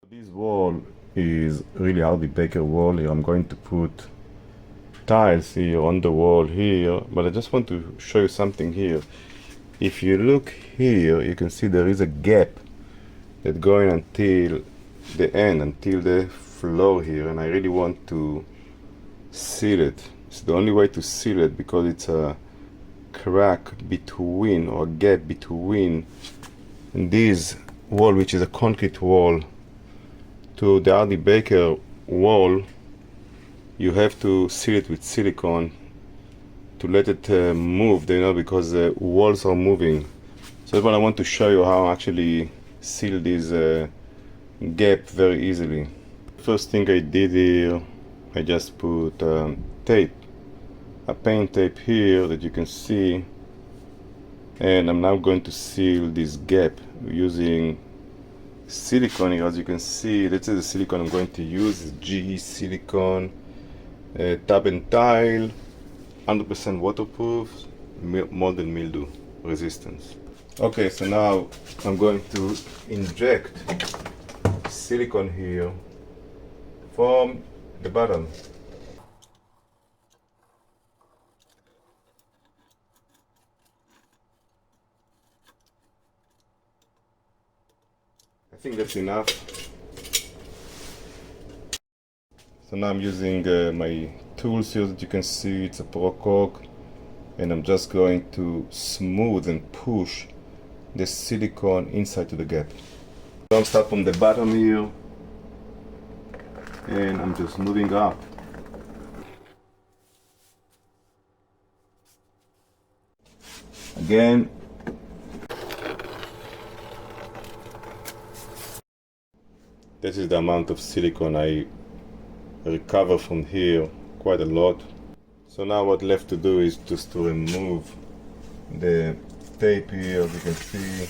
This wall is really Hardy Baker wall here. I'm going to put tiles here on the wall here, but I just want to show you something here. If you look here, you can see there is a gap that going until the end, until the floor here, and I really want to seal it. It's the only way to seal it because it's a crack between, or a gap between this wall, which is a concrete wall, to the Hardy Baker wall. You have to seal it with silicone to let it move, because the walls are moving. So that's what I want to show you, how I actually seal this gap very easily. First thing I did here, I just put tape, a paint tape here that you can see, and I'm now going to seal this gap using silicone here. As you can see, this is the silicone I'm going to use. It's GE silicone, tab and tile, 100% waterproof, mold and mildew resistance. Okay, so now I'm going to inject silicone here from the bottom. I think that's enough. So now I'm using my tools here that you can see. It's a Caulk, and I'm just going to smooth and push the silicone inside to the gap. So I'm start from the bottom here, and I'm just moving up. Again. This is the amount of silicone I recover from here, quite a lot. So now what left to do is just to remove the tape here, as you can see.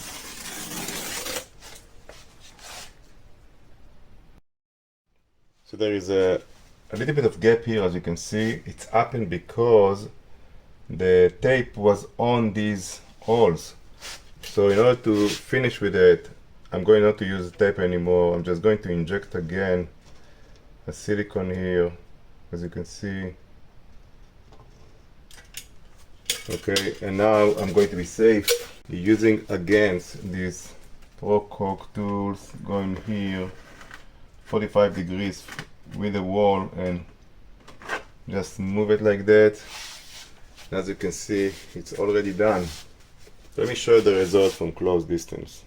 So there is a little bit of gap here, as you can see. It's happened because the tape was on these holes. So in order to finish with it, I'm going not to use tape anymore. I'm just going to inject again a silicone here, as you can see. Okay, and now I'm going to be safe using against these Caulk tools, going here 45 degrees with the wall and just move it like that. As you can see, it's already done. Let me show you the result from close distance.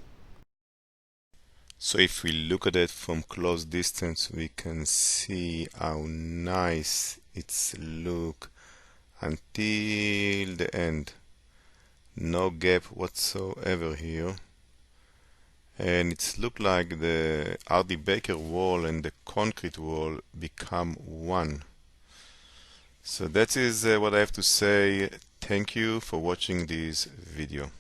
So if we look at it from close distance, we can see how nice it's look until the end. No gap whatsoever here. And it's look like the Hardy Baker wall and the concrete wall become one. So that is what I have to say. Thank you for watching this video.